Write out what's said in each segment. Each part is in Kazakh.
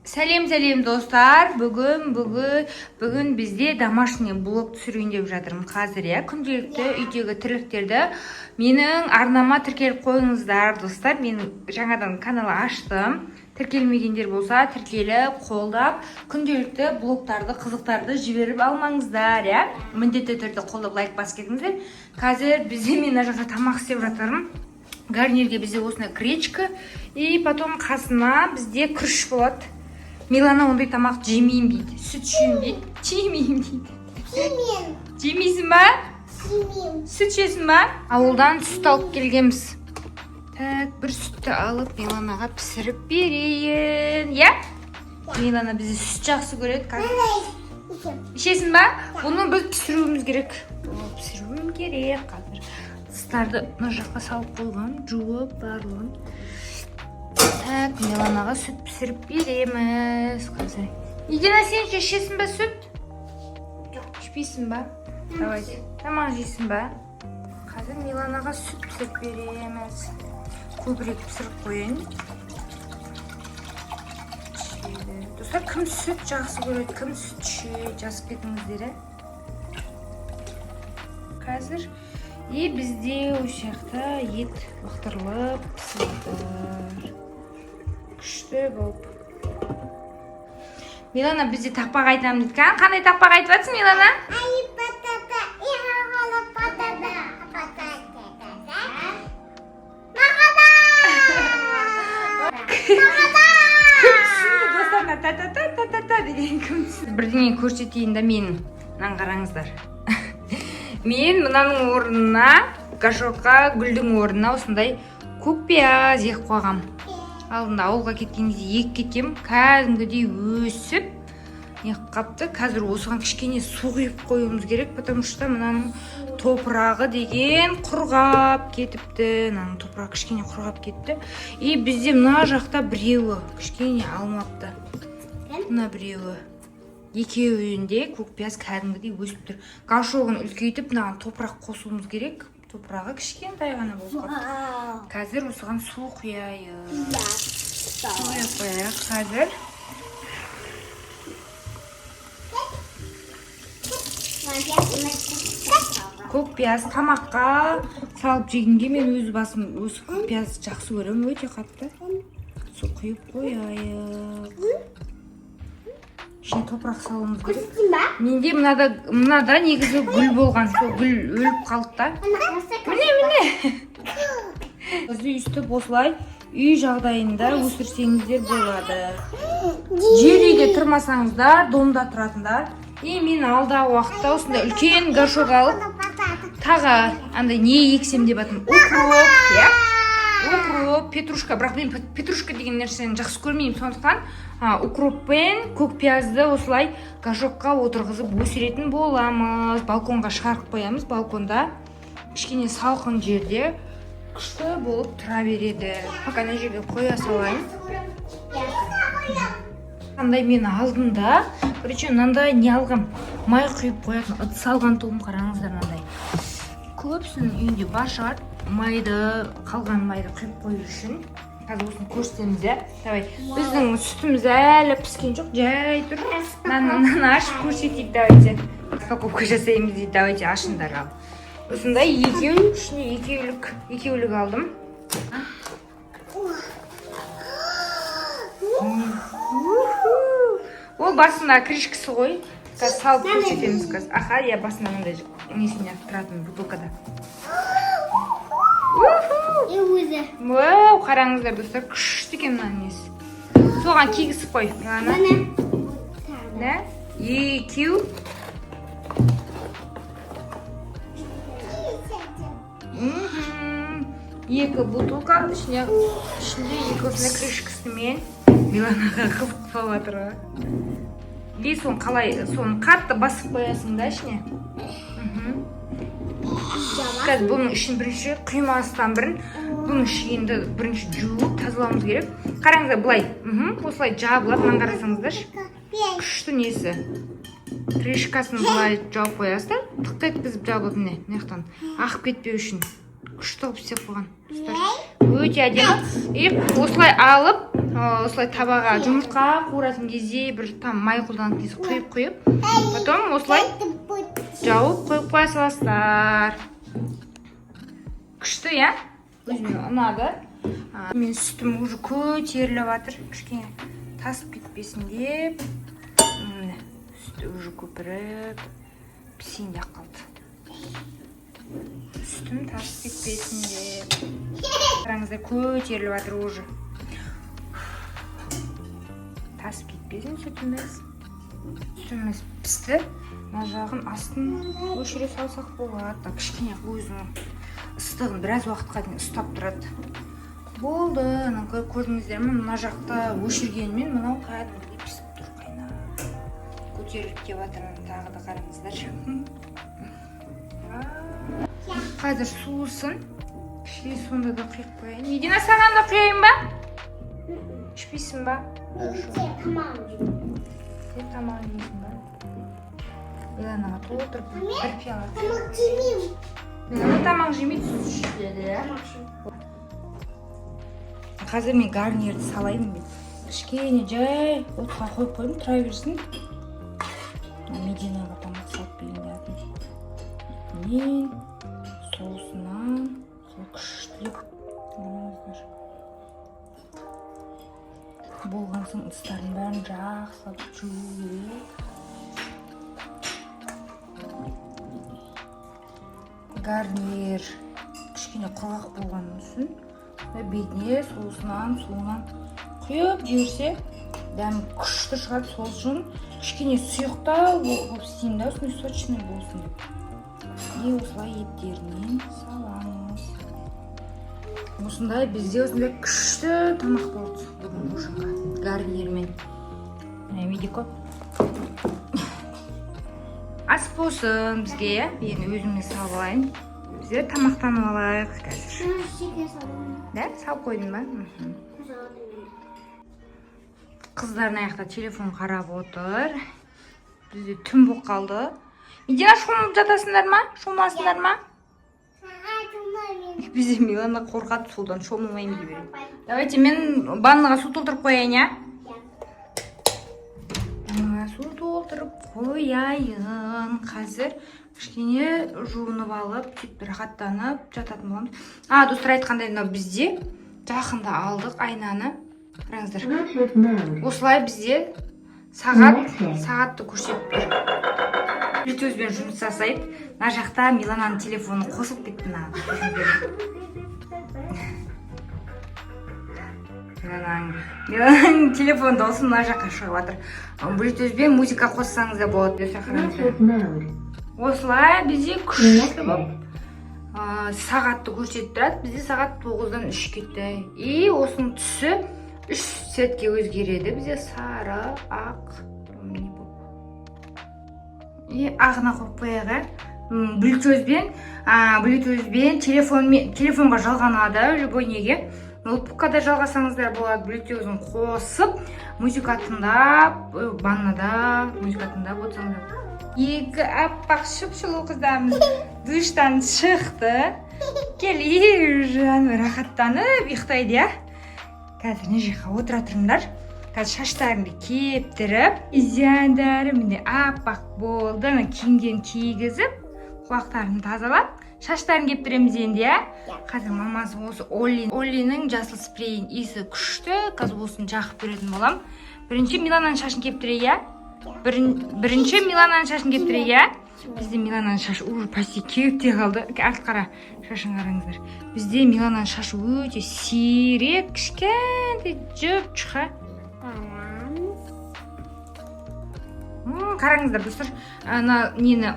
Сәлем достар. Бүгін бізде домашний блог түсірейін деп жатырмын қазір. Күнделікті үйдегі тірліктерді менің арнама тіркеліп қойыңыздар достар. Мен жаңадан канал аштым. Тіркелмегендер болса, тіркеліп, қолдап, күнделікті блогтарды, қызықтарды жіберіп алмаңыздар, міндетті түрде қолдап лайк басып кетіңіздер. Қазір бізде мен жақта тамақ істеп жатырмын. Гарнирге бізде осындай гречка, и потом қасына бізде күріш болады. Милана ондай тамақ жемеймін дейді, сүт ішемін дейді, жемеймін дейді. Жемейсің ба? Сүт ішесің ба? Ауылдан сүт алып келгенбіз. Так, бір сүтті алып Миланаға пісіріп берейін. Милана бізде сүт жақсы көреді. Ішесің ба? Бұны біз пісіруіміз керек. Пісіруім керек қазір. Ыдыстарды мына жаққа салып қойған, жуып барлығын. Так, Миланаға сүт пісіріп береміз қазір. Едена, сен ішесің ба сүт? Жоқ. Ішпейсің ба? Давайте. Тамақ жейсің ба? Қазір Миланаға сүт пісіріп береміз. Көбірек пісіріп қойын. Достар, кім сүт жақсы көреді, кім сүт ішеді, жазып кетіңіздер. Қазір и бізде осы жақта ет лақтырылып пісірді. Күшті болып. Милана бізде тақпақ айтамын дейді. Қандай тақпақ айтып жатсың, Милана? Бірдеңе көрсетейін да мен. Мынаны қараңыздар. Мен мынаның орнына, гашокқа, гүлдің орнына осындай көкпияз егіп қойғам. Алдында ауылға кеткенде егіп кеткем, кәдімгідей өсіп егіп қапты. Қазір осыған кішкене су құйып қоюымыз керек, потому что мынаның топырағы деген құрғап кетіпті. Мынаның топырағы кішкене құрғап кетті. И бізде мына жақта біреуі кішкене алмапты. Мына біреуі. Екеуінде көкпияз кәдімгідей өсіп тұр. Гашогын үлкейтіп, мынаған топырақ қосуымыз керек. Топырағы кішкентай ғана болып қапты. Қазір осыған су құяйық. Қазір. Көкпияз тамаққа салып жегенге мен өз басым осы көкпияз жақсы көремін, өте қатты. Су құйып қояйық. Ішіне топырақ салуымыз керек. Менде мынада негізі гүл болған. Сол гүл өліп қалды да. Міне. Бізді үстіп осылай үй жағдайында өсірсеңіздер болады. Жер үйде тұрмасаңыздар, домда тұратындар. И мен алдағы уақытта осында үлкен горшок алып, тағы андай не ексем деп атым. Укроп, петрушка. Бірақ мен петрушка деген нәрсені жақсы көрмеймін, сондықтан укроппен көкпиязды осылай горшокқа отырғызып өсіретін боламыз. Балконға шығарып қоямыз. Балконда кішкене салқын жерде күшті болып тұра береді. Пока ана жерге қоя салайын. Қандай мен алдында, короче, мынандай не алғам, май құйып қоятын ыдыс алған тұғым, қараңыздар мынандай. Көпсінің үйінде бар шығар, қалған майды құйып қою үшін. Қазір осыны көрсетеміз, Давай. Біздің сүтіміз әлі піскен жоқ, жай тұр. Мынаны ашып көрсетейік, давайте. Распаковка жасаймыз дейді, давайте ашыңдар ал. Осындай ішіне екеулік алдым. Ол басында крышкасы ғой. Қазір салып көрсетеміз қазір. Аха, басында мындай несіне тұратын бутылкада. Қараңыздар достар, күшті екен мынаның несі. Соған кигісіп қой. Екеу. Екі бутылка, ішінде екі осындай крышкасымен Миланаға қызық болып жатыр. И соны қалай, соны қатты басып қоясың да ішіне. Қазір бұның ішін бірінші құймастан бұның ішінде бірінші жуып тазалауымыз керек. Қараңыздар былай, осылай жабылып, мынаны қарасаңыздар. Күшті несі. Крышкасын былай жауып қоясыздар. Тық еткізіп жабылып, міне, мынаяқтан ағып кетпеу үшін. Күшті қылып істеп қойған. Өте әдемі. И осылай алып осылай табаға жұмыртқа қуыратын кезде бір там май қолданатын кезде құйып потом осылай жауып қойып қоя саласыздар. Күшті, иә? Өзіме ұнады. Мен сүтім уже көтеріліп жатыр, кішкене тасып кетпесін деп. Сүті уже көпіріп пісейін деп қалды. Сүтім тасып кетпесін деп. Қараңыздар, көтеріліп жатыр уже. Тасып кетпесін сүтіміз. Сүтіміз пісті. Мына жағын астын өшіре салсақ болады. Кішкене өзінің ыстығын біраз уақытқа дейін ұстап тұрады. Болды, көрдіңіздер ме? Мына жақта өшіргенмен мынау кәдімгідей пісіп тұр, қайнап. Көтеріліп кеп жатырмын, тағы да қараңыздар. Қазір суысын. Ішіне сонда да құйып қояйын. Медина, саған да құяйын ба? Ішпейсің ба? Сен тамақ жейсің ба? Миланаға толтырып бір пиала. Тамақ жемеймін. Милана тамақ жемейді, сүт ішеді. Қазір мен гарнирді салайын бет. Кішкене жай отқа қойып қойдым, тұра берсін. Мединаға тамақ салып берейін дедім. Мен соусынан сол күштілеп болған соң ыдыстардың бәрін жақсылап жуу керек. Гарнир кішкене құрғақ болған үшін бетіне соусынан суынан құйып жіберсе дәмі күшті шығады. Сол үшін кішкене сұйықтау болып істейін да, осындай сочный болсын деп. Осылай еттерінен саламыз. Осындай бізде осындай күшті тамақ болды бүгін ужинға гарнирмен. Видико. Ас болсын бізге, енді өзіме салып алайын. Бізде тамақтанып алайық қазір. Да, салып қойдың ба? Қыздардың аяқта телефон қарап отыр. Бізде түн болып қалды. Медина, шомылып жатасыңдар ма? Шомыласыңдар ма? Бізде Милана қорқады судан, шомылмаймын деп береді. Давайте мен ваннаға су толтырып қояйын, я? Су толтырып қояйын. Қазір кішкене жуынып алып, бір рахаттанып жататын боламыз. Достар айтқандай, бізде жақында алдық айнаны. Қараңыздар. Осылай бізде сағатты көрсетіп тұр. Bluetoothпен жұмыс жасайды. Мына жақта Милананың телефоны қосылып кетті. Милананың телефоны дауысы мына жаққа шығып жатыр. Bluetoothпен музыка қоссаңыз да болады. Осылай бізде күшті болып сағатты көрсетіп тұрады. Бізде сағат 9-дан 3 кетті. И осының түсі 3 цветке өзгереді. Бізде сары, ақ, ағына қойып қояға. Bluetoothпен телефонға жалғанады, любой неге. Ноутбукқа да жалғасаңыздар болады. Bluetooth'ын қосып, музыка тыңдап, ваннада музыка тыңдап отырсаңыздар. Екі аппақ шып-шылу қыздарымыз душтан шықты. Келе жаны рахаттанып ұйықтайды, я? Қазір не жаққа отыра тұрыңдар. Қазір шаштарымды кептіріп, изяндарымды аппақ болды. Киімдерін кигізіп, құлақтарын тазалап, шаштарын кептіреміз енді, я? Қазір мамасы осы Оллиның жасыл спрейін иісі күшті. Қазір осын жақып беретін болам. Бірінші Милананың шашын кептірей, я? Бірінші Милананың шашын кептірей, я? Бізде Милананың шашы уже почти кепте қалды. Арт қара шашын қараңыздар. Бізде Милананың шашы өте сирек, кішкентай жұп-жұқа. Қараңыздар, достар, нені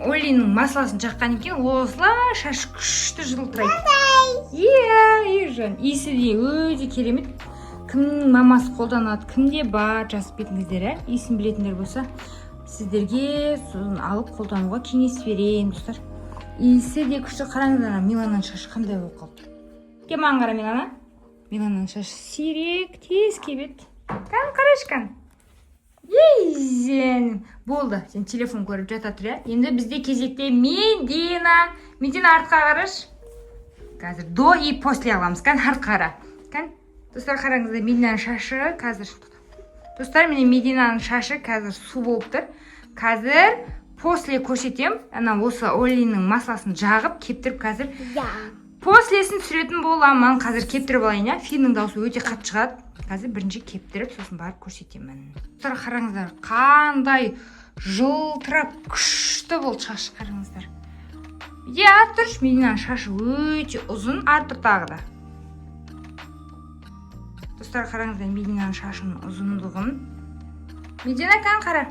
Оллиның масласын жаққан екен, осылай шаш күшті жылтырайды. Иісі де өте керемет. Кімнің мамасы қолданады, кімде бар, жазып кетіңіздер, иісін білетіндер болса, сіздерге соны алып қолдануға кеңес берейін, достар. Иісі де күшті. Қараңыздар, Милананың шашы қандай болып қалды. Кел маған қара, Милана. Милананың шашы сирек, тез кебет. Қарашқан. Болды, сен телефон көріп жата тұр, я? Енді бізде кезекте Медина. Медина артқа қараш. Қазір до и после аламыз. Артқа қара. Достар, қараңыздар, Мединаның шашы қазір. Достар, міне Мединаның шашы қазір су болып тұр. Қазір после көрсетем. Ана осы олейнің масласын жағып, кептіріп қазір. Послесін түсіретін боламын. Қазір кептіріп алайын, я. Финнің дауысы өте қатты шығады. Қазір бірінші кептіріп, сосын барып көрсетемін. Достар, қараңыздар, қандай жылтырап күшті болды шашы, қараңыздар. Тұр, Мединаның шашы өте ұзын, артыр тағы да. Достар, қараңыздар, Мединаның шашының ұзындығын. Медина кән қара.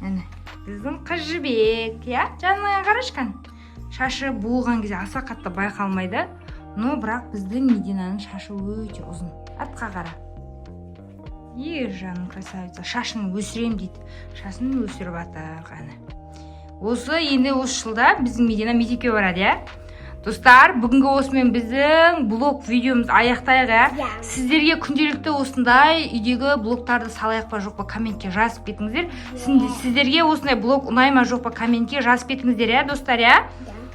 Әне, біздің қыз жібек, я? Жаныңа қарашқан. Шашы болған кезде аса қатты байқалмайды, но бірақ біздің Мединаның шашы өте ұзын. Артқа қара. Жаным красавица. Шашын өсірем дейді. Шашын өсіріп атық, әне. Осы енді осы жылда біздің Медина мектепке барады, я? Достар, бүгінгі осымен біздің блог видеомыз аяқтайық. Сіздерге күнделікті осындай үйдегі блогтарды салайық па жоқ па комментке жазып кетіңіздер. Сіздерге осындай блог ұнай ма жоқ па комментке жазып кетіңіздер, я, достар, я?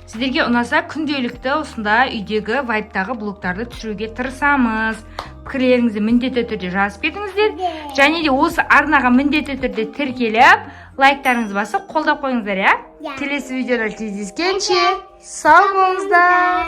Сіздерге ұнаса күнделікті осындай үйдегі вайбтағы блогтарды түсіруге тырысамыз. Пікірлеріңізді міндетті түрде жазып кетіңіздер. Және де осы арнаға міндетті түрде тіркеліп, лайктарыңызды басып қолдап қойыңыздар, я? Келесі видеода кездескенше сау болыңыздар.